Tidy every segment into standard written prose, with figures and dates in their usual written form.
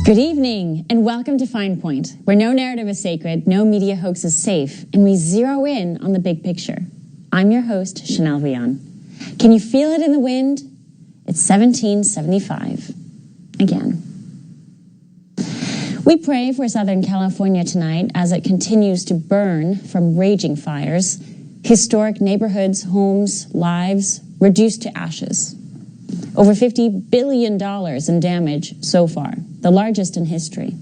Good evening, and welcome to Fine Point, where no narrative is sacred, no media hoax is safe, and we zero in on the big picture. I'm your host, Chanel RION. Can you feel it in the wind? It's 1775. Again. We pray for Southern California tonight as it continues to burn from raging fires, historic neighborhoods, homes, lives reduced to ashes. Over $50 billion in damage so far, the largest in history.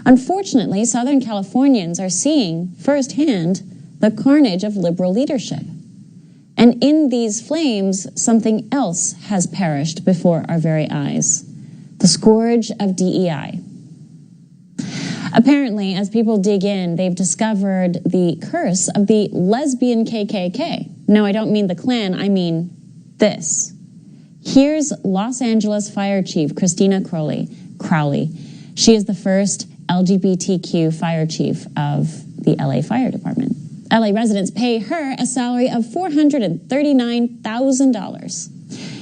Unfortunately, Southern Californians are seeing firsthand the carnage of liberal leadership. And in these flames, something else has perished before our very eyes. The scourge of DEI. Apparently, as people dig in, they've discovered the curse of the lesbian KKK. No, I don't mean the Klan, I mean this. Here's Los Angeles Fire Chief Christina Crowley. She is the first LGBTQ fire chief of the LA Fire Department. LA residents pay her a salary of $439,000.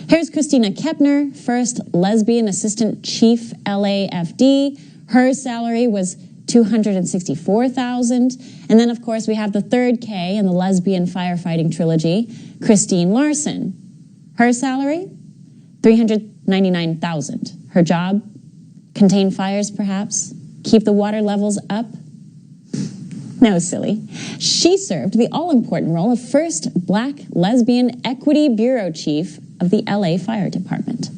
Here's Christina Kepner, first lesbian assistant chief LAFD. Her salary was $264,000. And then, of course, we have the third K in the lesbian firefighting trilogy, Christine Larson. Her salary? $399,000. Her job? Contain fires, perhaps? Keep the water levels up? No, silly. She served the all-important role of first Black lesbian equity bureau chief of the LA Fire Department.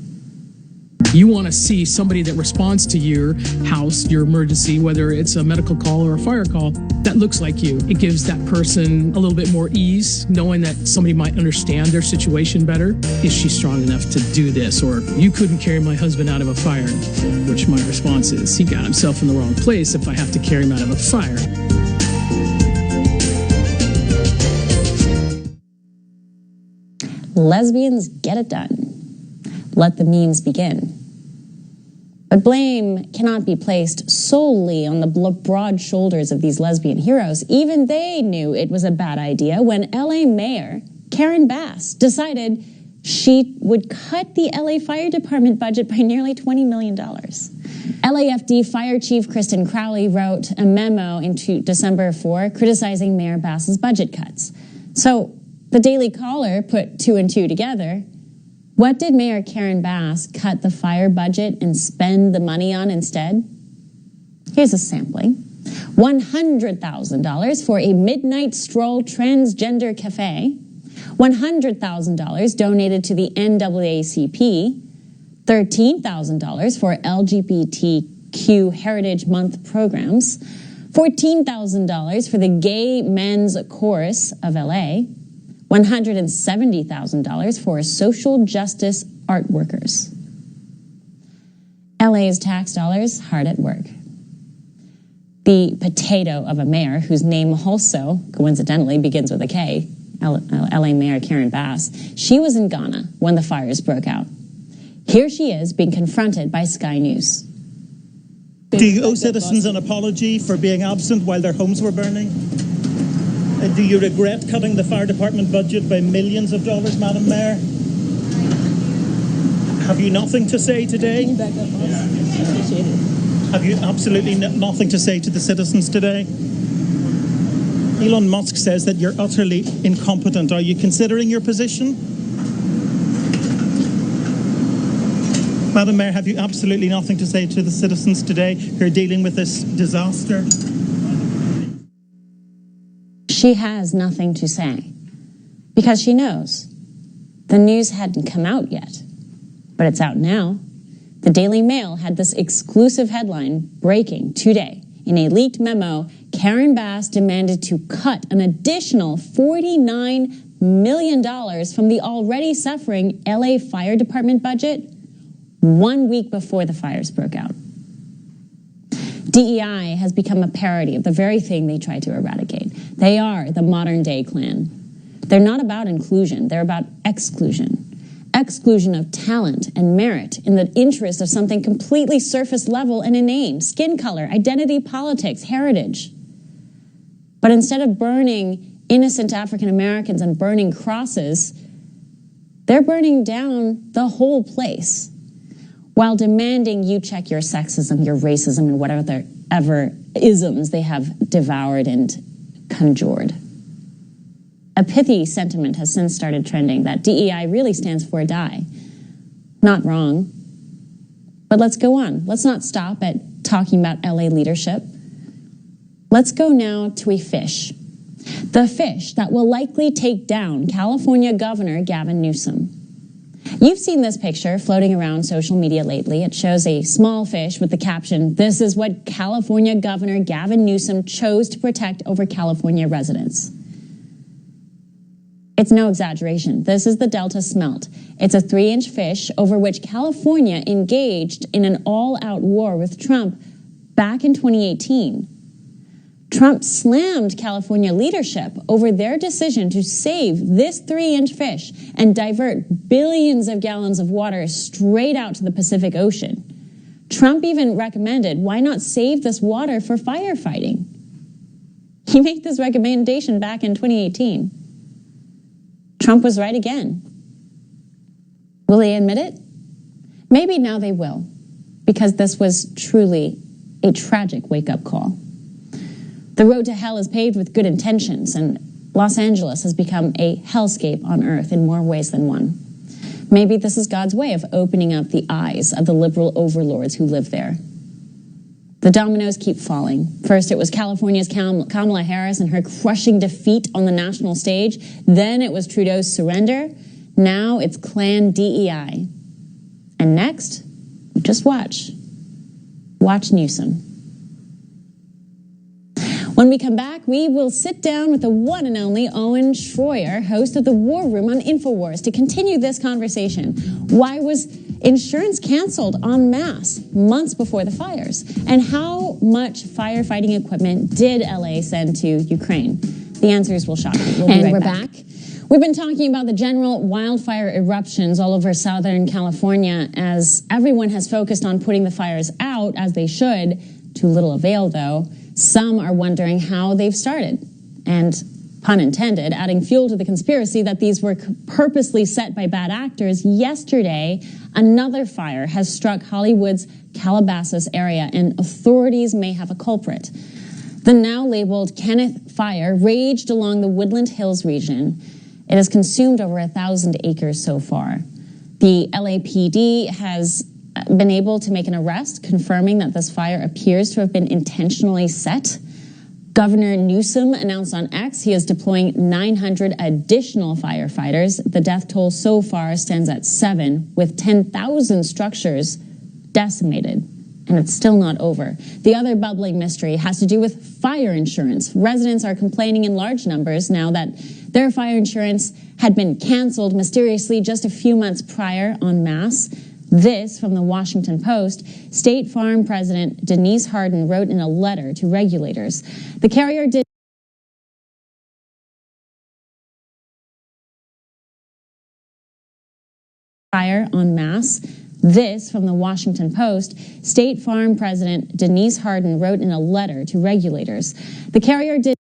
You want to see somebody that responds to your house, your emergency, whether it's a medical call or a fire call, that looks like you. It gives that person a little bit more ease, knowing that somebody might understand their situation better. Is she strong enough to do this? Or you couldn't carry my husband out of a fire, which my response is, he got himself in the wrong place if I have to carry him out of a fire. Lesbians get it done. Let the memes begin. But blame cannot be placed solely on the broad shoulders of these lesbian heroes. Even they knew it was a bad idea when LA Mayor Karen Bass decided she would cut the LA Fire Department budget by nearly $20 million. LAFD Fire Chief Kristen Crowley wrote a memo into December 4 criticizing Mayor Bass's budget cuts. So the Daily Caller put two and two together. What did Mayor Karen Bass cut the fire budget and spend the money on instead? Here's a sampling. $100,000 for a midnight stroll transgender cafe. $100,000 donated to the NAACP. $13,000 for LGBTQ Heritage Month programs. $14,000 for the Gay Men's Chorus of LA. $170,000 for social justice art workers. LA's tax dollars hard at work. The potato of a mayor, whose name also, coincidentally, begins with a K, LA Mayor Karen Bass, she was in Ghana when the fires broke out. Here she is being confronted by Sky News. Do you owe citizens an apology for being absent while their homes were burning? Do you regret cutting the fire department budget by millions of dollars, Madam Mayor? Have you nothing to say today? Have you absolutely nothing to say to the citizens today? Elon Musk says that you're utterly incompetent. Are you considering your position? Madam Mayor, have you absolutely nothing to say to the citizens today who are dealing with this disaster? She has nothing to say because she knows the news hadn't come out yet, but it's out now. The Daily Mail had this exclusive headline breaking today. In a leaked memo, Karen Bass demanded to cut an additional $49 million from the already suffering LA Fire Department budget 1 week before the fires broke out. DEI has become a parody of the very thing they try to eradicate. They are the modern-day Klan. They're not about inclusion. They're about exclusion. Exclusion of talent and merit in the interest of something completely surface level and inane. Skin color, identity politics, heritage. But instead of burning innocent African Americans and burning crosses, they're burning down the whole place. while demanding you check your sexism, your racism, and whatever isms they have devoured and conjured. A pithy sentiment has since started trending that DEI really stands for die. Not wrong. But let's go on. Let's not stop at talking about LA leadership. Let's go now to a fish. The fish that will likely take down California Governor Gavin Newsom. You've seen this picture floating around social media lately. It shows a small fish with the caption, "This is what California Governor Gavin Newsom chose to protect over California residents." It's no exaggeration. This is the Delta smelt. It's a 3-inch fish over which California engaged in an all-out war with Trump back in 2018. Trump slammed California leadership over their decision to save this 3-inch fish and divert billions of gallons of water straight out to the Pacific Ocean. Trump even recommended, why not save this water for firefighting? He made this recommendation back in 2018. Trump was right again. Will they admit it? Maybe now they will, because this was truly a tragic wake-up call. The road to hell is paved with good intentions, and Los Angeles has become a hellscape on earth in more ways than one. Maybe this is God's way of opening up the eyes of the liberal overlords who live there. The dominoes keep falling. First, it was California's Kamala Harris and her crushing defeat on the national stage. Then it was Trudeau's surrender. Now it's Klan DEI. And next, just watch. Watch Newsom. When we come back, we will sit down with the one and only Owen Schroyer, host of the War Room on InfoWars, to continue this conversation. Why was insurance canceled en masse months before the fires? And how much firefighting equipment did LA send to Ukraine? The answers will shock you. We'll be right back. We've been talking about the general wildfire eruptions all over Southern California as everyone has focused on putting the fires out, as they should. To little avail, though. Some are wondering how they've started. And, pun intended, adding fuel to the conspiracy that these were purposely set by bad actors. Yesterday, another fire has struck Hollywood's Calabasas area, and authorities may have a culprit. The now labeled Kenneth Fire raged along the Woodland Hills region. It has consumed over 1,000 acres so far. The LAPD has been able to make an arrest, confirming that this fire appears to have been intentionally set. Governor Newsom announced on X he is deploying 900 additional firefighters. The death toll so far stands at 7, with 10,000 structures decimated. And it's still not over. The other bubbling mystery has to do with fire insurance. Residents are complaining in large numbers now that their fire insurance had been canceled mysteriously just a few months prior en masse. This from the Washington Post. State Farm President Denise Hardin wrote in a letter to regulators. The carrier did fire en masse. This from the Washington Post. State Farm President Denise Hardin wrote in a letter to regulators. The carrier did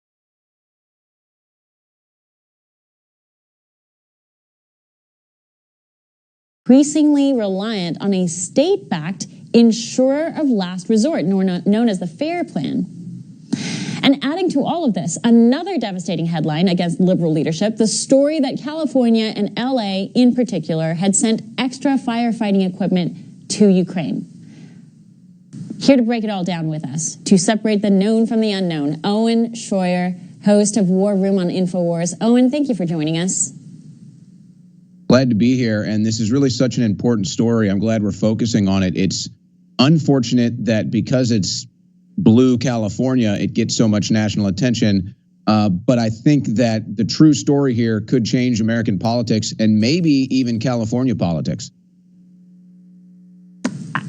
increasingly reliant on a state-backed insurer of last resort, known as the FAIR Plan. And adding to all of this, another devastating headline against liberal leadership, the story that California and LA in particular had sent extra firefighting equipment to Ukraine. Here to break it all down with us, to separate the known from the unknown, Owen Schroyer, host of War Room on InfoWars. Owen, thank you for joining us. Glad to be here, and this is really such an important story. I'm glad we're focusing on it. It's unfortunate that because it's blue California, it gets so much national attention. But I think that the true story here could change American politics and maybe even California politics.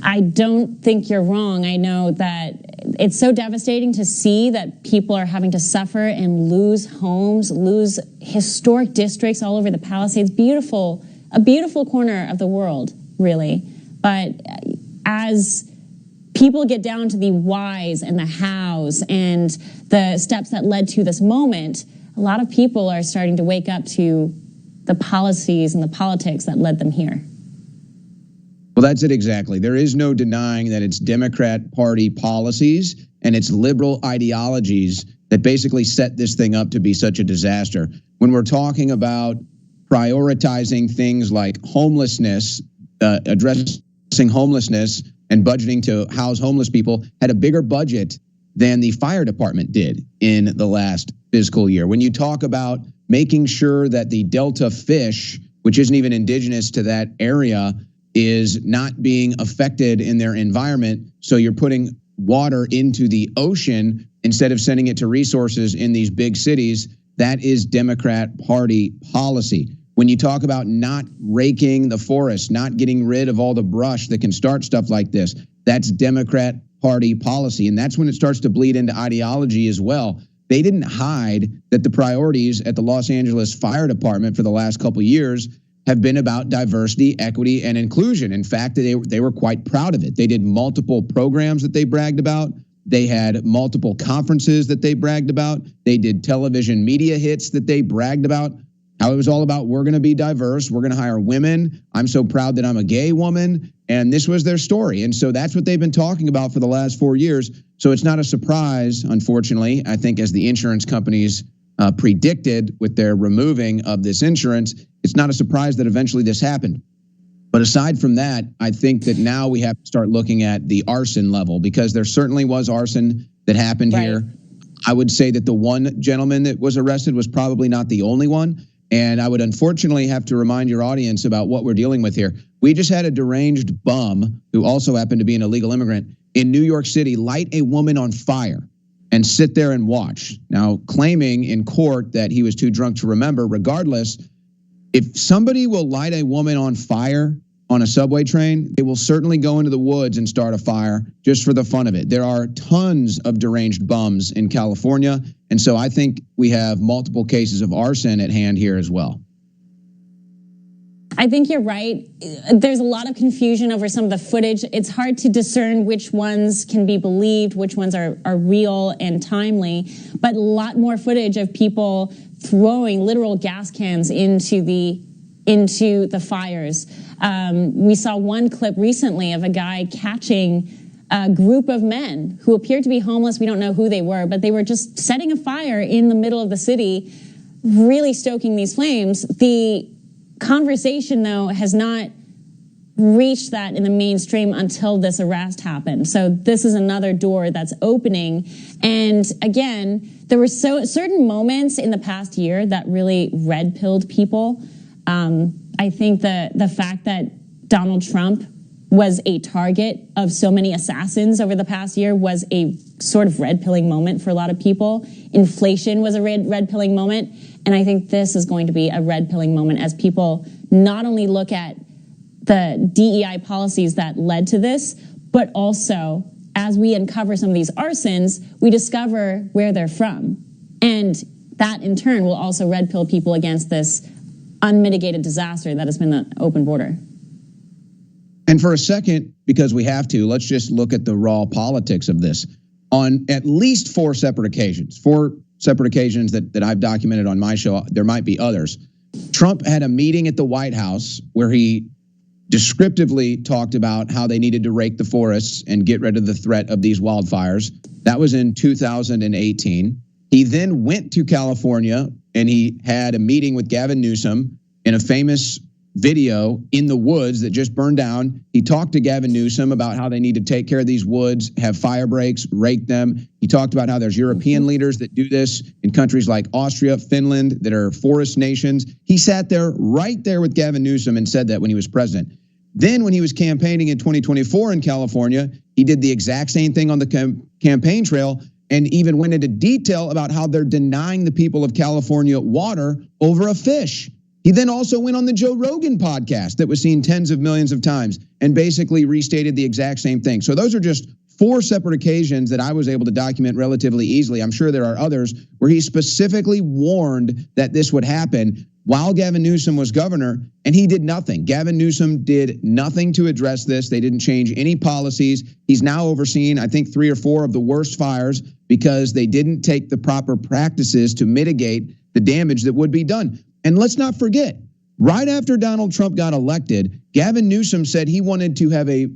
I don't think you're wrong. I know that it's so devastating to see that people are having to suffer and lose homes, lose historic districts all over the Palisades. Beautiful, a beautiful corner of the world, really. But as people get down to the whys and the hows and the steps that led to this moment, a lot of people are starting to wake up to the policies and the politics that led them here. Well, that's it exactly. There is no denying that it's Democrat Party policies and its liberal ideologies that basically set this thing up to be such a disaster. When we're talking about prioritizing things like homelessness, addressing homelessness and budgeting to house homeless people, had a bigger budget than the fire department did in the last fiscal year. When you talk about making sure that the Delta fish, which isn't even indigenous to that area, is not being affected in their environment, so you're putting water into the ocean instead of sending it to resources in these big cities, that is Democrat Party policy. When you talk about not raking the forest, not getting rid of all the brush that can start stuff like this, that's Democrat Party policy. And that's when it starts to bleed into ideology as well. They didn't hide that the priorities at the Los Angeles Fire Department for the last couple of years have been about diversity, equity, and inclusion. In fact, they were quite proud of it. They did multiple programs that they bragged about. They had multiple conferences that they bragged about. They did television media hits that they bragged about. How it was all about, we're going to be diverse. We're going to hire women. I'm so proud that I'm a gay woman. And this was their story. And so that's what they've been talking about for the last 4 years. So it's not a surprise, unfortunately, I think, as the insurance companies predicted with their removing of this insurance, it's not a surprise that eventually this happened. But aside from that, I think that now we have to start looking at the arson level, because there certainly was arson that happened here. I would say that the one gentleman that was arrested was probably not the only one. And I would unfortunately have to remind your audience about what we're dealing with here. We just had a deranged bum, who also happened to be an illegal immigrant, in New York City light a woman on fire and sit there and watch. Now, claiming in court that he was too drunk to remember. Regardless, if somebody will light a woman on fire on a subway train, they will certainly go into the woods and start a fire just for the fun of it. There are tons of deranged bums in California. And so I think we have multiple cases of arson at hand here as well. I think you're right. There's a lot of confusion over some of the footage. It's hard to discern which ones can be believed, which ones are real and timely, but a lot more footage of people throwing literal gas cans into the fires. We saw one clip recently of a guy catching a group of men who appeared to be homeless. We don't know who they were, but they were just setting a fire in the middle of the city, really stoking these flames. The conversation, though, has not reached that in the mainstream until this arrest happened. So this is another door that's opening. And again, there were certain moments in the past year that really red-pilled people. I think the fact that Donald Trump was a target of so many assassins over the past year was a sort of red-pilling moment for a lot of people. Inflation was a red-pilling moment. And I think this is going to be a red-pilling moment as people not only look at the DEI policies that led to this, but also as we uncover some of these arsons, we discover where they're from. And that in turn will also red-pill people against this unmitigated disaster that has been the open border. And for a second, because we have to, let's just look at the raw politics of this. On at least four separate occasions that I've documented on my show, there might be others. Trump had a meeting at the White House where he descriptively talked about how they needed to rake the forests and get rid of the threat of these wildfires. That was in 2018. He then went to California and he had a meeting with Gavin Newsom in a famous video in the woods that just burned down. He talked to Gavin Newsom about how they need to take care of these woods, have fire breaks, rake them. He talked about how there's European leaders that do this in countries like Austria, Finland, that are forest nations. He sat there right there with Gavin Newsom and said that when he was president. Then when he was campaigning in 2024 in California, he did the exact same thing on the campaign trail and even went into detail about how they're denying the people of California water over a fish. He then also went on the Joe Rogan podcast that was seen tens of millions of times and basically restated the exact same thing. So those are just four separate occasions that I was able to document relatively easily. I'm sure there are others where he specifically warned that this would happen while Gavin Newsom was governor, and he did nothing. Gavin Newsom did nothing to address this. They didn't change any policies. He's now overseen, I think, 3 or 4 of the worst fires because they didn't take the proper practices to mitigate the damage that would be done. And let's not forget, Right after Donald Trump got elected, Gavin Newsom said he wanted to have a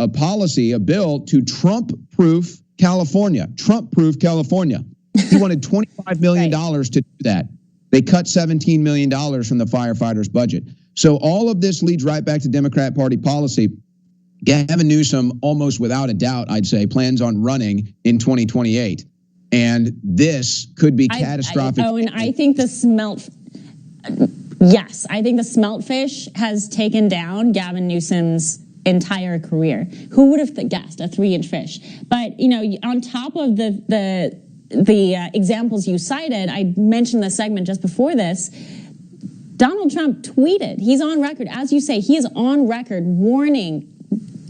policy, a bill to Trump-proof California. Trump-proof California. He wanted $25 million to do that. They cut $17 million from the firefighters' budget. So all of this leads right back to Democrat Party policy. Gavin Newsom, almost without a doubt, I'd say, plans on running in 2028. And this could be catastrophic. And I think the smelt... Yes, I think the smelt fish has taken down Gavin Newsom's entire career. Who would have guessed a 3-inch fish? But, you know, on top of the examples you cited, I mentioned the segment just before this, Donald Trump tweeted, he's on record, as you say, he is on record warning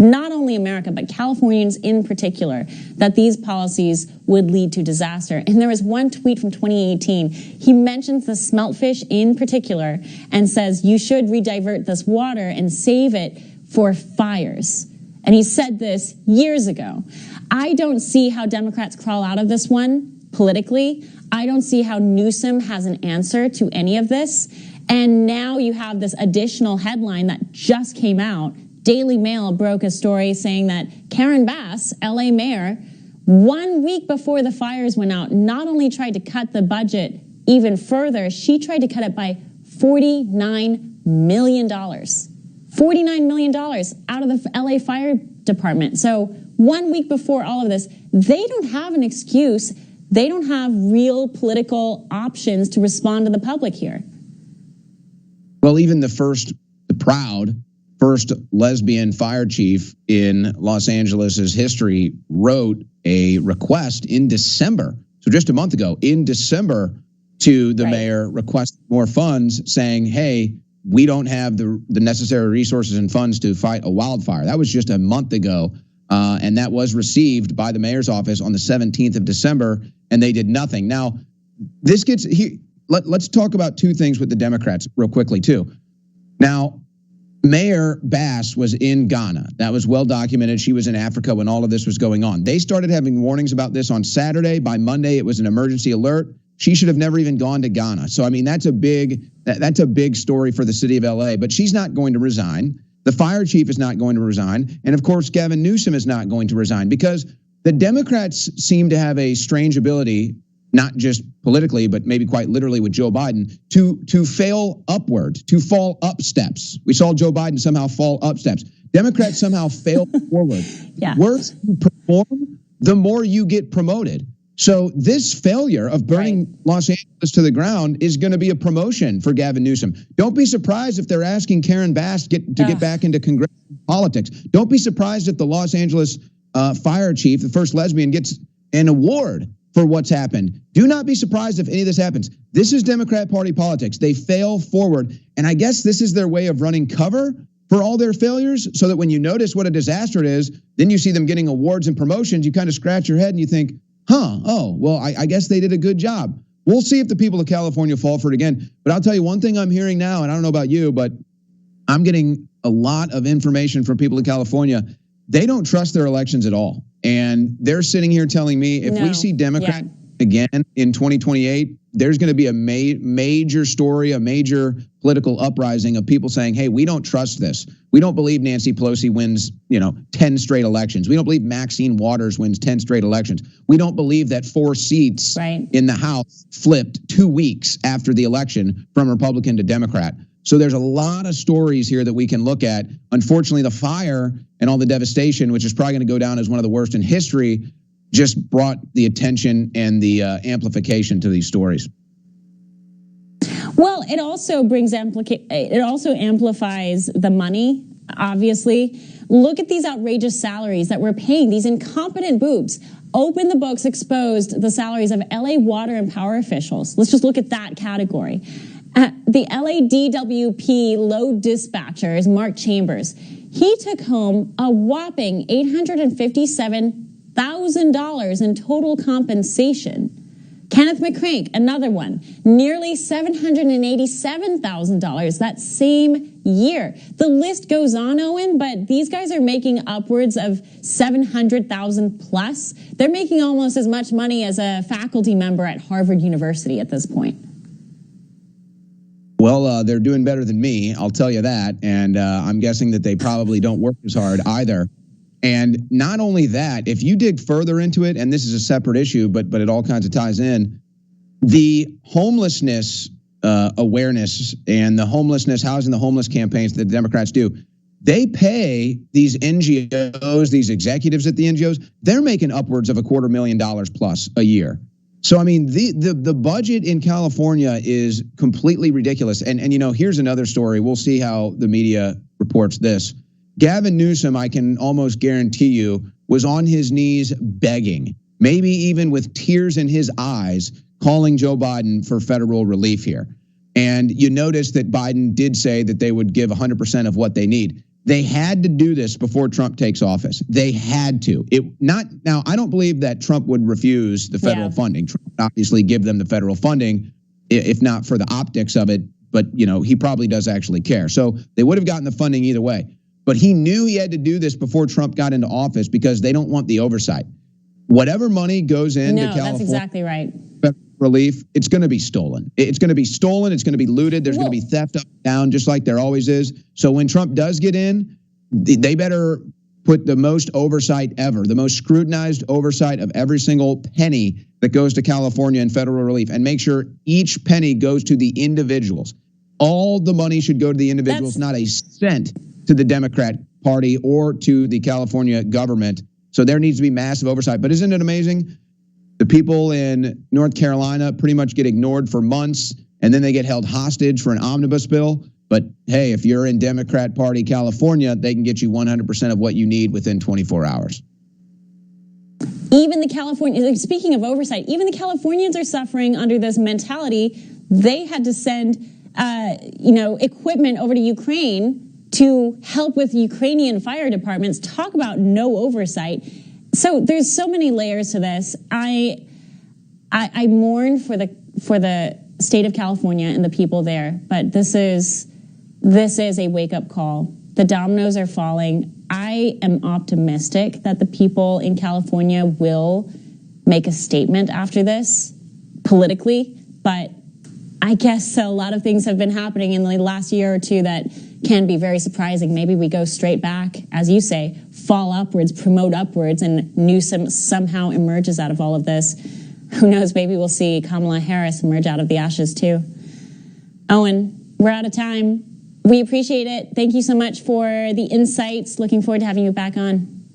not only America, but Californians in particular, that these policies would lead to disaster. And there was one tweet from 2018. He mentions the smelt fish in particular and says, you should redivert this water and save it for fires. And he said this years ago. I don't see how Democrats crawl out of this one politically. I don't see how Newsom has an answer to any of this. And now you have this additional headline that just came out. Daily Mail broke a story saying that Karen Bass, LA mayor, 1 week before the fires went out, not only tried to cut the budget even further, she tried to cut it by $49 million. $49 million out of the LA Fire Department. So 1 week before all of this, they don't have an excuse. They don't have real political options to respond to the public here. Well, even the proud first lesbian fire chief in Los Angeles' history wrote a request in December. So just a month ago, in December, to the mayor, requesting more funds, saying, hey, we don't have the necessary resources and funds to fight a wildfire. That was just a month ago. And that was received by the mayor's office on the 17th of December, and they did nothing. Now, this gets here. Let's talk about two things with the Democrats real quickly, too. Now, Mayor Bass was in Ghana. That was well documented. She was in Africa when all of this was going on. They started having warnings about this on Saturday. By Monday, it was an emergency alert. She should have never even gone to Ghana. So, I mean, that's a big story for the city of LA, but she's not going to resign. The fire chief is not going to resign. And of course, Gavin Newsom is not going to resign because the Democrats seem to have a strange ability, not just politically, but maybe quite literally with Joe Biden, to fail upward, to fall up steps. We saw Joe Biden somehow fall up steps. Democrats somehow fail forward. Yeah. The worse you perform, the more you get promoted. So this failure of burning Los Angeles to the ground is going to be a promotion for Gavin Newsom. Don't be surprised if they're asking Karen Bass to get back into congressional politics. Don't be surprised if the Los Angeles fire chief, the first lesbian, gets an award for what's happened. Do not be surprised if any of this happens. This is Democrat Party politics. They fail forward. And I guess this is their way of running cover for all their failures, so that when you notice what a disaster it is, then you see them getting awards and promotions, you kind of scratch your head and you think, I guess they did a good job. We'll see if the people of California fall for it again. But I'll tell you one thing I'm hearing now, and I don't know about you, but I'm getting a lot of information from people in California. They don't trust their elections at all. And they're sitting here telling me if we see Democrat again in 2028, there's going to be a major story, a major political uprising of people saying, hey, we don't trust this. We don't believe Nancy Pelosi wins, 10 straight elections. We don't believe Maxine Waters wins 10 straight elections. We don't believe that 4 seats in the House flipped 2 weeks after the election from Republican to Democrat. So there's a lot of stories here that we can look at. Unfortunately, the fire and all the devastation, which is probably going to go down as one of the worst in history, just brought the attention and the amplification to these stories. Well, it also amplifies the money, obviously. Look at these outrageous salaries that we're paying, these incompetent boobs. Open the books, exposed the salaries of LA water and power officials. Let's just look at that category. The LADWP load dispatcher is Mark Chambers. He took home a whopping $857,000 in total compensation. Kenneth McCrank, another one, nearly $787,000 that same year. The list goes on, Owen, but these guys are making upwards of $700,000 plus. They're making almost as much money as a faculty member at Harvard University at this point. Well, they're doing better than me, I'll tell you that. And I'm guessing that they probably don't work as hard either. And not only that, if you dig further into it, and this is a separate issue, but it all kinds of ties in, the homelessness awareness and the homelessness, housing the homeless campaigns that the Democrats do, they pay these NGOs, these executives at the NGOs, they're making upwards of $250,000 plus a year. So, I mean, the budget in California is completely ridiculous. And you know, here's another story. We'll see how the media reports this. Gavin Newsom, I can almost guarantee you, was on his knees begging, maybe even with tears in his eyes, calling Joe Biden for federal relief here. And you notice that Biden did say that they would give 100% of what they need. They had to do this before Trump takes office. They had to. Now, I don't believe that Trump would refuse the federal funding. Trump would obviously give them the federal funding, if not for the optics of it, but you know, he probably does actually care. So they would have gotten the funding either way. But he knew he had to do this before Trump got into office because they don't want the oversight. Whatever money goes into California, that's exactly right. Relief, it's going to be stolen. It's going to be stolen. It's going to be looted. There's going to be theft up and down, just like there always is. So when Trump does get in, they better put the most oversight ever, the most scrutinized oversight of every single penny that goes to California in federal relief, and make sure each penny goes to the individuals. All the money should go to the individuals, not a cent to the Democrat Party or to the California government. So there needs to be massive oversight. But isn't it amazing? The people in North Carolina pretty much get ignored for months, and then they get held hostage for an omnibus bill. But hey, if you're in Democrat Party California, they can get you 100% of what you need within 24 hours. Even the Californians, speaking of oversight, even the Californians are suffering under this mentality. They had to send, equipment over to Ukraine to help with Ukrainian fire departments. Talk about no oversight. So there's so many layers to this. I mourn for the state of California and the people there, but this is a wake-up call. The dominoes are falling. I am optimistic that the people in California will make a statement after this politically, but I guess a lot of things have been happening in the last year or two that can be very surprising. Maybe we go straight back, as you say, fall upwards, promote upwards, and Newsom somehow emerges out of all of this. Who knows, maybe we'll see Kamala Harris emerge out of the ashes too. Owen, we're out of time. We appreciate it. Thank you so much for the insights. Looking forward to having you back on.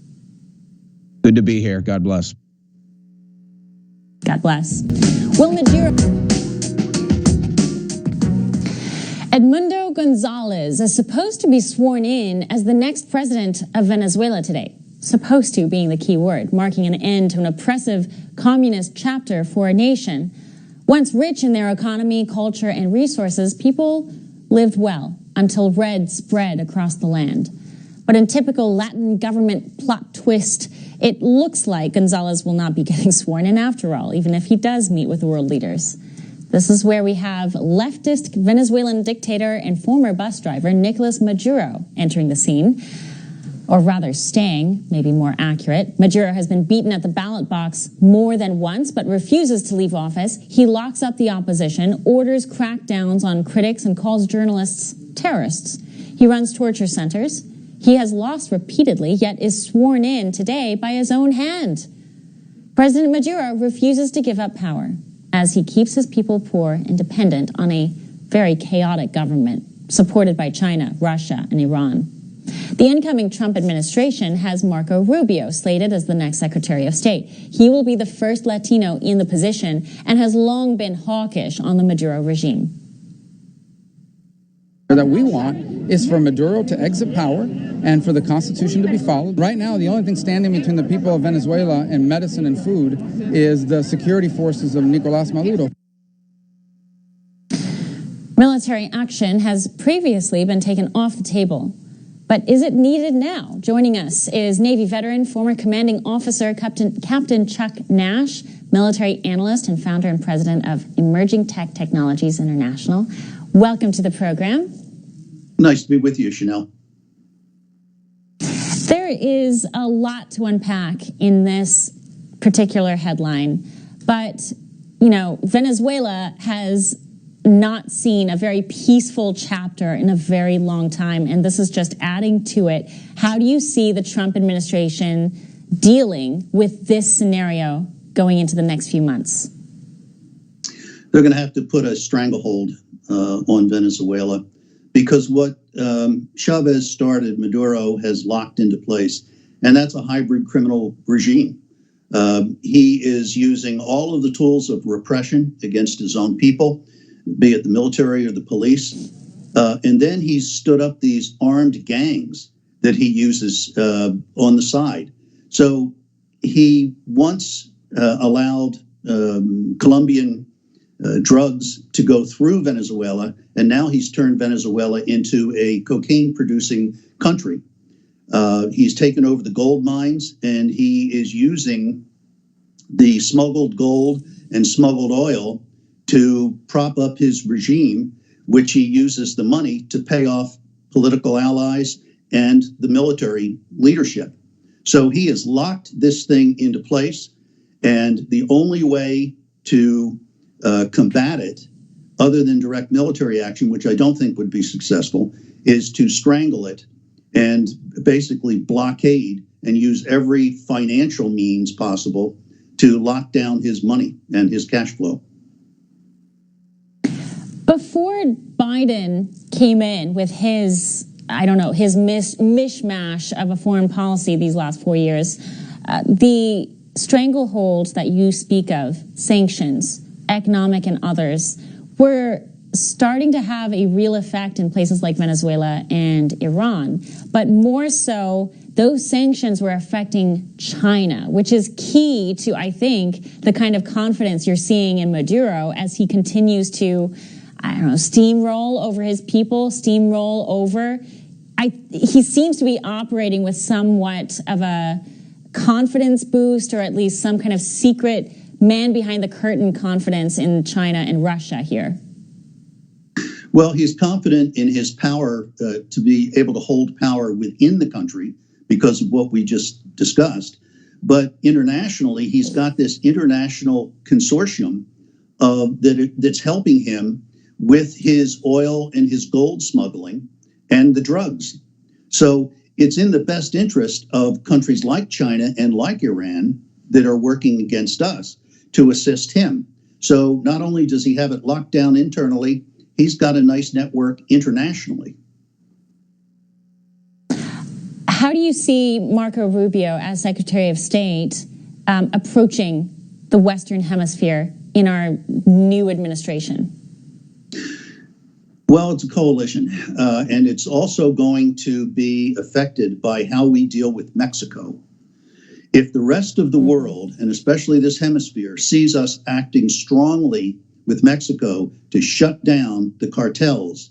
Good to be here. God bless. God bless. Will Maduro... Edmundo Gonzalez is supposed to be sworn in as the next president of Venezuela today. Supposed to being the key word, marking an end to an oppressive communist chapter for a nation. Once rich in their economy, culture, and resources, people lived well until red spread across the land. But in typical Latin government plot twist, it looks like Gonzalez will not be getting sworn in after all, even if he does meet with world leaders. This is where we have leftist Venezuelan dictator and former bus driver Nicolas Maduro entering the scene, or rather staying, maybe more accurate. Maduro has been beaten at the ballot box more than once, but refuses to leave office. He locks up the opposition, orders crackdowns on critics, and calls journalists terrorists. He runs torture centers. He has lost repeatedly, yet is sworn in today by his own hand. President Maduro refuses to give up power, as he keeps his people poor and dependent on a very chaotic government supported by China, Russia, and Iran. The incoming Trump administration has Marco Rubio slated as the next Secretary of State. He will be the first Latino in the position and has long been hawkish on the Maduro regime. That we want is for Maduro to exit power and for the Constitution to be followed. Right now, the only thing standing between the people of Venezuela and medicine and food is the security forces of Nicolás Maduro. Military action has previously been taken off the table, but is it needed now? Joining us is Navy veteran, former commanding officer, Captain Chuck Nash, military analyst and founder and president of Emerging Tech Technologies International. Welcome to the program. Nice to be with you, Chanel. There is a lot to unpack in this particular headline, but, Venezuela has not seen a very peaceful chapter in a very long time, and this is just adding to it. How do you see the Trump administration dealing with this scenario going into the next few months? They're going to have to put a stranglehold on Venezuela, because what Chavez started, Maduro has locked into place, and that's a hybrid criminal regime. He is using all of the tools of repression against his own people, be it the military or the police. And then he's stood up these armed gangs that he uses on the side. So he once allowed Colombian drugs to go through Venezuela, and now he's turned Venezuela into a cocaine-producing country. He's taken over the gold mines, and he is using the smuggled gold and smuggled oil to prop up his regime, which he uses the money to pay off political allies and the military leadership. So he has locked this thing into place, and the only way to combat it, other than direct military action, which I don't think would be successful, is to strangle it and basically blockade and use every financial means possible to lock down his money and his cash flow. Before Biden came in with his, his mishmash of a foreign policy these last 4 years, the stranglehold that you speak of, sanctions, economic and others, were starting to have a real effect in places like Venezuela and Iran. But more so, those sanctions were affecting China, which is key to, I think, the kind of confidence you're seeing in Maduro as he continues to, steamroll over his people, steamroll over. He seems to be operating with somewhat of a confidence boost, or at least some kind of secret man behind the curtain confidence in China and Russia here. Well, he's confident in his power to be able to hold power within the country because of what we just discussed. But internationally, he's got this international consortium that's helping him with his oil and his gold smuggling and the drugs. So it's in the best interest of countries like China and like Iran that are working against us to assist him. So not only does he have it locked down internally, he's got a nice network internationally. How do you see Marco Rubio as Secretary of State approaching the Western Hemisphere in our new administration? Well, it's a coalition, and it's also going to be affected by how we deal with Mexico. If the rest of the world, and especially this hemisphere, sees us acting strongly with Mexico to shut down the cartels,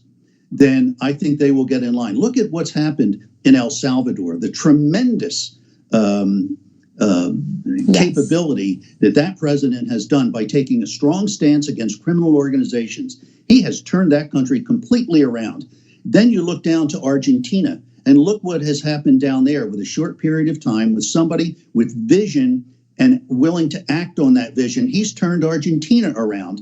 then I think they will get in line. Look at what's happened in El Salvador, the tremendous capability that president has done by taking a strong stance against criminal organizations. He has turned that country completely around. Then you look down to Argentina, and look what has happened down there with a short period of time with somebody with vision and willing to act on that vision. He's turned Argentina around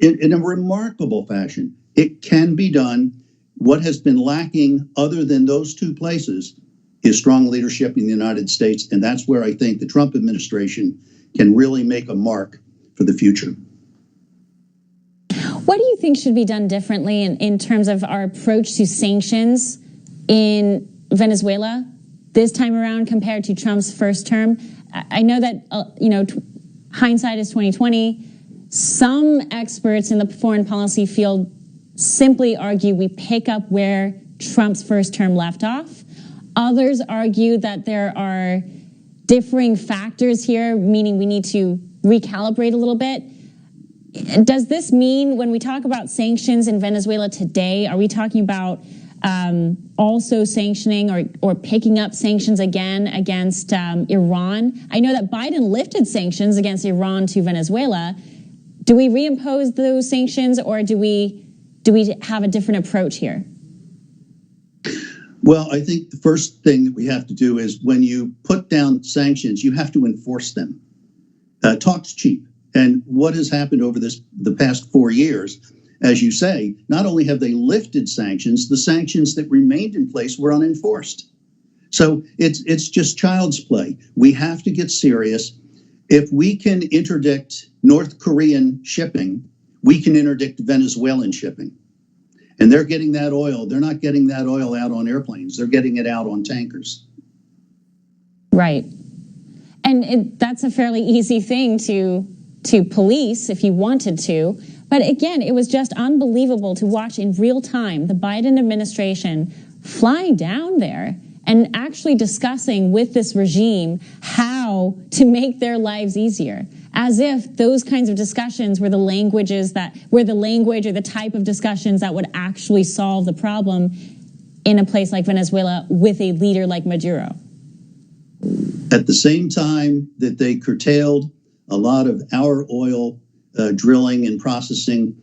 in a remarkable fashion. It can be done. What has been lacking other than those two places is strong leadership in the United States. And that's where I think the Trump administration can really make a mark for the future. What do you think should be done differently in terms of our approach to sanctions in Venezuela this time around compared to Trump's first term? I know that, hindsight is 2020. Some experts in the foreign policy field simply argue we pick up where Trump's first term left off. Others argue that there are differing factors here, meaning we need to recalibrate a little bit. Does this mean when we talk about sanctions in Venezuela today, are we talking about also sanctioning or picking up sanctions again against Iran? I know that Biden lifted sanctions against Iran to Venezuela. Do we reimpose those sanctions, or do we have a different approach here? Well, I think the first thing that we have to do is when you put down sanctions, you have to enforce them. Talk's cheap. And what has happened over the past 4 years as you say, not only have they lifted sanctions, the sanctions that remained in place were unenforced. So it's just child's play. We have to get serious. If we can interdict North Korean shipping, we can interdict Venezuelan shipping. And they're getting that oil. They're not getting that oil out on airplanes. They're getting it out on tankers. Right. And that's a fairly easy thing to police if you wanted to. But again, it was just unbelievable to watch in real time the Biden administration flying down there and actually discussing with this regime how to make their lives easier, as if those kinds of discussions were the language or the type of discussions that would actually solve the problem in a place like Venezuela with a leader like Maduro. At the same time that they curtailed a lot of our oil drilling and processing,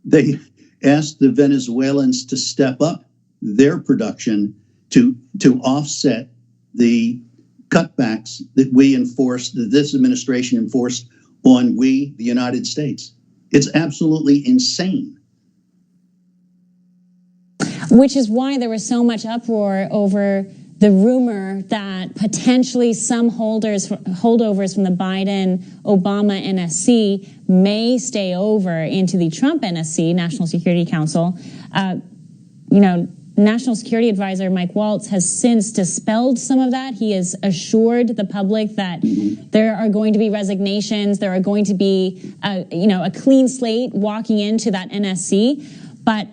they asked the Venezuelans to step up their production to offset the cutbacks that that this administration enforced on the United States. It's absolutely insane. Which is why there was so much uproar over the rumor that potentially some holdovers from the Biden-Obama NSC may stay over into the Trump NSC, National Security Council. National Security Advisor Mike Waltz has since dispelled some of that. He has assured the public that there are going to be resignations, there are going to be a clean slate walking into that NSC. But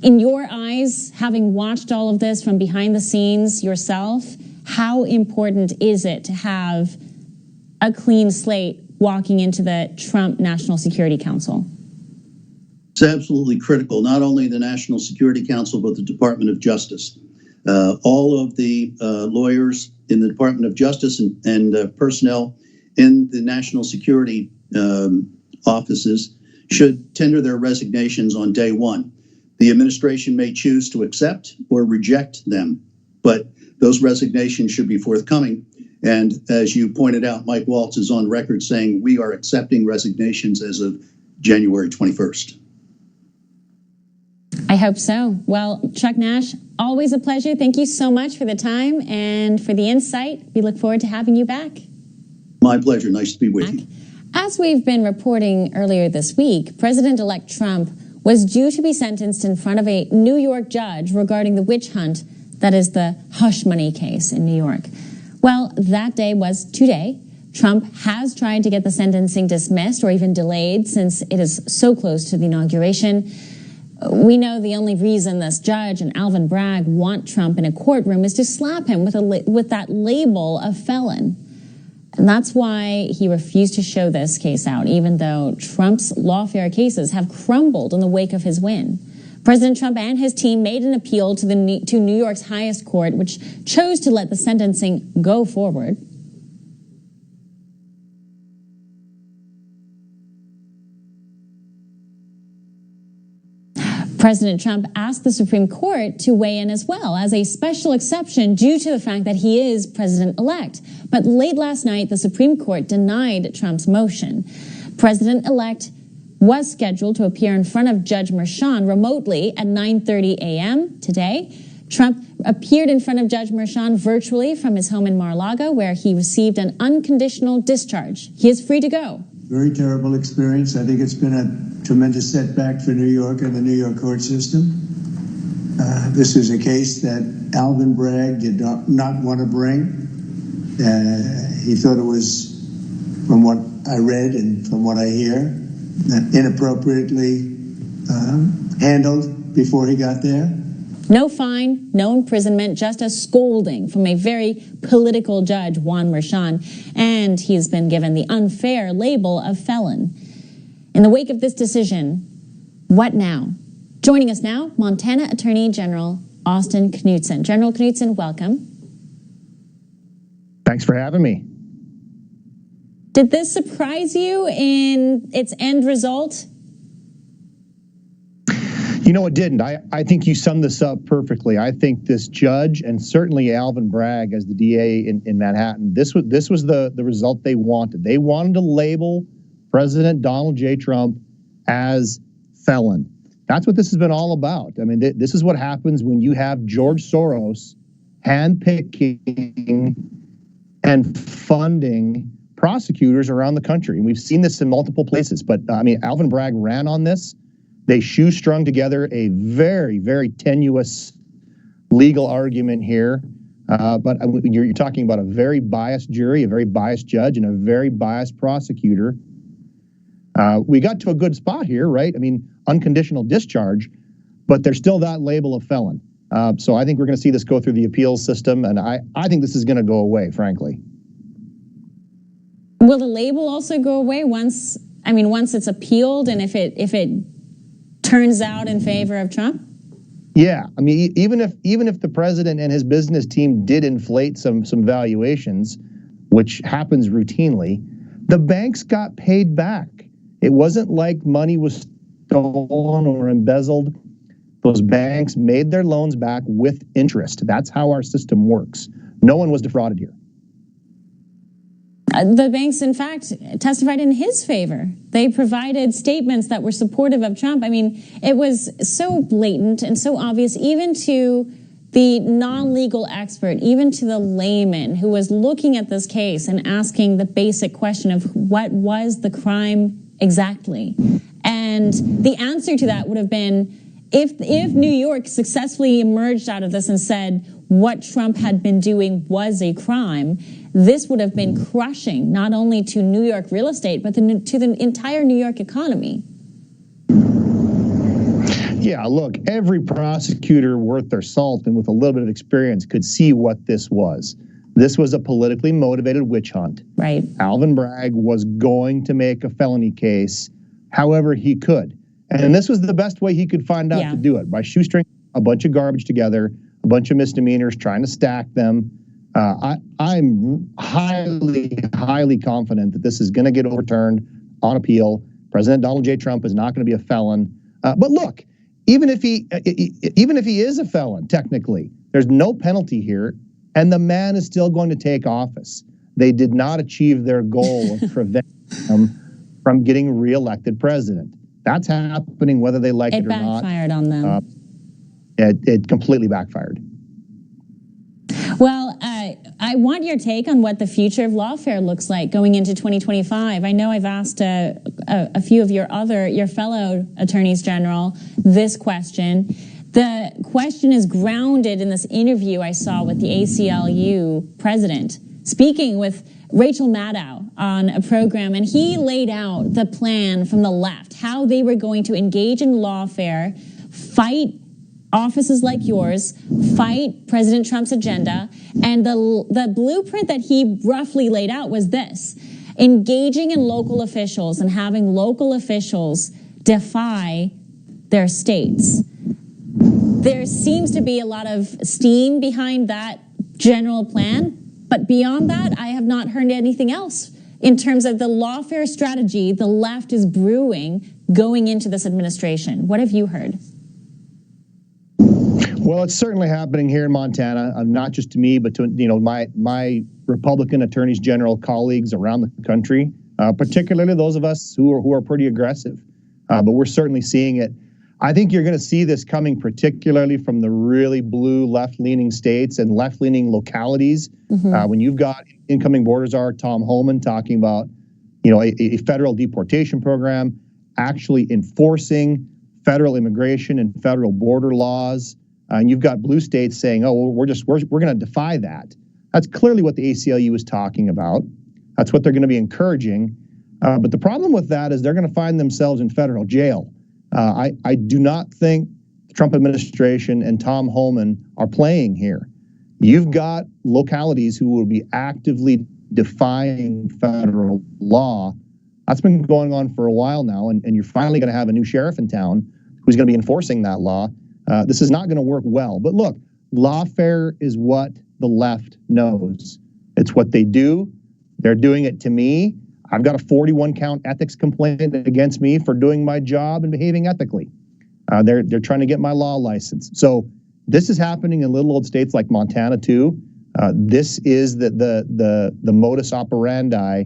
in your eyes, having watched all of this from behind the scenes yourself, how important is it to have a clean slate walking into the Trump National Security Council? It's absolutely critical, not only the National Security Council, but the Department of Justice. All of the lawyers in the Department of Justice and personnel in the national security offices should tender their resignations on day one. The administration may choose to accept or reject them, but those resignations should be forthcoming. And as you pointed out, Mike Waltz is on record saying we are accepting resignations as of January 21st. I hope so. Well, Chuck Nash, always a pleasure. Thank you so much for the time and for the insight. We look forward to having you back. My pleasure. Nice to be with you. As we've been reporting earlier this week, President-elect Trump was due to be sentenced in front of a New York judge regarding the witch hunt that is the hush money case in New York. Well, that day was today. Trump has tried to get the sentencing dismissed or even delayed since it is so close to the inauguration. We know the only reason this judge and Alvin Bragg want Trump in a courtroom is to slap him with that label of felon. And that's why he refused to show this case out, even though Trump's lawfare cases have crumbled in the wake of his win. President Trump and his team made an appeal to New York's highest court, which chose to let the sentencing go forward. President Trump asked the Supreme Court to weigh in as well as a special exception due to the fact that he is president-elect. But late last night, the Supreme Court denied Trump's motion. President-elect was scheduled to appear in front of Judge Merchan remotely at 9:30 a.m. today. Trump appeared in front of Judge Merchan virtually from his home in Mar-a-Lago, where he received an unconditional discharge. He is free to go. Very terrible experience. I think it's been a tremendous setback for New York and the New York court system. This is a case that Alvin Bragg did not want to bring. He thought it was, from what I read and from what I hear, inappropriately handled before he got there. No fine, no imprisonment, just a scolding from a very political judge, Juan Merchan, and he has been given the unfair label of felon. In the wake of this decision, what now? Joining us now, Montana Attorney General Austin Knudsen. General Knudsen, welcome. Thanks for having me. Did this surprise you in its end result? You know, it didn't. I think you summed this up perfectly. I think this judge, and certainly Alvin Bragg as the DA in Manhattan, this was the result they wanted. They wanted to label President Donald J. Trump as felon. That's what this has been all about. I mean, this is what happens when you have George Soros handpicking and funding prosecutors around the country. And we've seen this in multiple places. But I mean, Alvin Bragg ran on this. They shoestrung together a very, very tenuous legal argument here. But you're talking about a very biased jury, a very biased judge, and a very biased prosecutor. We got to a good spot here, right? I mean, unconditional discharge, but there's still that label of felon. So I think we're going to see this go through the appeals system, and I think this is going to go away, frankly. Will the label also go away once it's appealed, and if it turns out in favor of Trump? Yeah, I mean, even if the president and his business team did inflate some valuations, which happens routinely, the banks got paid back. It wasn't like money was stolen or embezzled. Those banks made their loans back with interest. That's how our system works. No one was defrauded here. The banks, in fact, testified in his favor. They provided statements that were supportive of Trump. I mean, it was so blatant and so obvious, even to the non-legal expert, even to the layman who was looking at this case and asking the basic question of what was the crime exactly. And the answer to that would have been, if New York successfully emerged out of this and said what Trump had been doing was a crime, this would have been crushing not only to New York real estate, but to the entire New York economy. Yeah, look, every prosecutor worth their salt and with a little bit of experience could see what this was. This was a politically motivated witch hunt. Right. Alvin Bragg was going to make a felony case however he could. And this was the best way he could find out to do it, by shoestring a bunch of garbage together, a bunch of misdemeanors, trying to stack them. I'm highly confident that this is going to get overturned on appeal. President Donald J. Trump is not going to be a felon. But look, even if he is a felon, technically, there's no penalty here, and the man is still going to take office. They did not achieve their goal of preventing him from getting reelected president. That's happening whether they like it or not. It backfired on them. It completely backfired. Well, I want your take on what the future of lawfare looks like going into 2025. I know I've asked a few of your fellow attorneys general this question. The question is grounded in this interview I saw with the ACLU president, speaking with Rachel Maddow on a program, and he laid out the plan from the left, how they were going to engage in lawfare, fight offices like yours, fight President Trump's agenda. And the blueprint that he roughly laid out was this: engaging in local officials and having local officials defy their states. There seems to be a lot of steam behind that general plan, but beyond that, I have not heard anything else in terms of the lawfare strategy the left is brewing going into this administration. What have you heard? Well, it's certainly happening here in Montana, not just to me, but to my Republican attorneys general colleagues around the country, particularly those of us who are pretty aggressive. But we're certainly seeing it. I think you're going to see this coming particularly from the really blue left-leaning states and left-leaning localities. When you've got incoming border czar Tom Homan talking about, a federal deportation program, actually enforcing federal immigration and federal border laws. And you've got blue states saying, "Oh, well, we're going to defy that." That's clearly what the ACLU is talking about. That's what they're going to be encouraging. But the problem with that is they're going to find themselves in federal jail. I do not think the Trump administration and Tom Homan are playing here. You've got localities who will be actively defying federal law. That's been going on for a while now, and you're finally going to have a new sheriff in town who's going to be enforcing that law. This is not going to work well. But look, lawfare is what the left knows. It's what they do. They're doing it to me. I've got a 41-count ethics complaint against me for doing my job and behaving ethically. They're trying to get my law license. So this is happening in little old states like Montana too. This is the modus operandi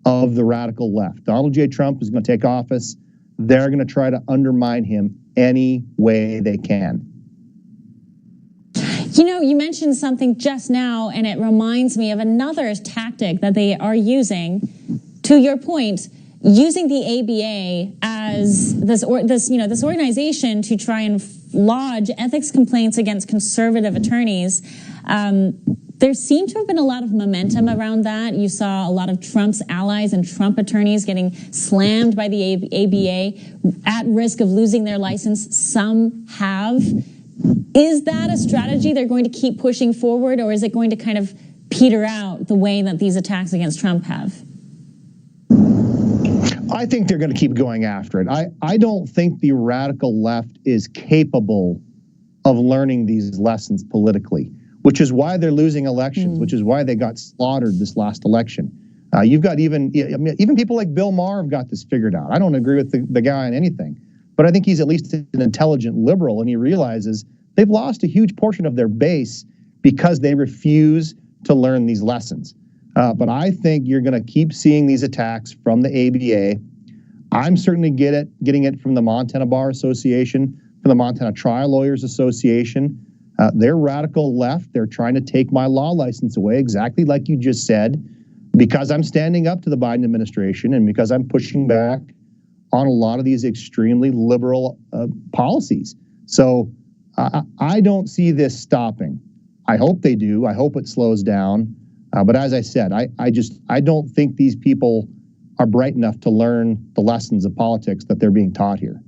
of the radical left. Donald J. Trump is going to take office. they're going to try to undermine him any way they can. You know, you mentioned something just now, and it reminds me of another tactic that they are using. To your point, using the ABA as this organization to try and lodge ethics complaints against conservative attorneys. There seemed to have been a lot of momentum around that. You saw a lot of Trump's allies and Trump attorneys getting slammed by the ABA, at risk of losing their license. Some have. Is that a strategy they're going to keep pushing forward, or is it going to kind of peter out the way that these attacks against Trump have? I think they're going to keep going after it. I don't think the radical left is capable of learning these lessons politically, which is why they're losing elections, which is why they got slaughtered this last election. You've got even people like Bill Maher have got this figured out. I don't agree with the guy on anything, but I think he's at least an intelligent liberal, and he realizes they've lost a huge portion of their base because they refuse to learn these lessons. But I think you're going to keep seeing these attacks from the ABA. I'm certainly getting it from the Montana Bar Association, from the Montana Trial Lawyers Association. They're radical left. They're trying to take my law license away, exactly like you just said, because I'm standing up to the Biden administration and because I'm pushing back on a lot of these extremely liberal policies. So I don't see this stopping. I hope they do. I hope it slows down. But as I said, I don't think these people are bright enough to learn the lessons of politics that they're being taught here.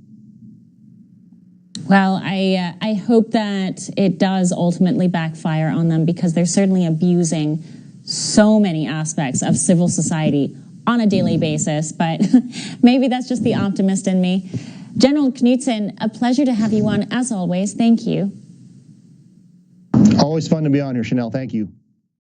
Well, I hope that it does ultimately backfire on them, because they're certainly abusing so many aspects of civil society on a daily basis. But maybe that's just the optimist in me. General Knudsen, a pleasure to have you on as always. Thank you. Always fun to be on here, Chanel. Thank you.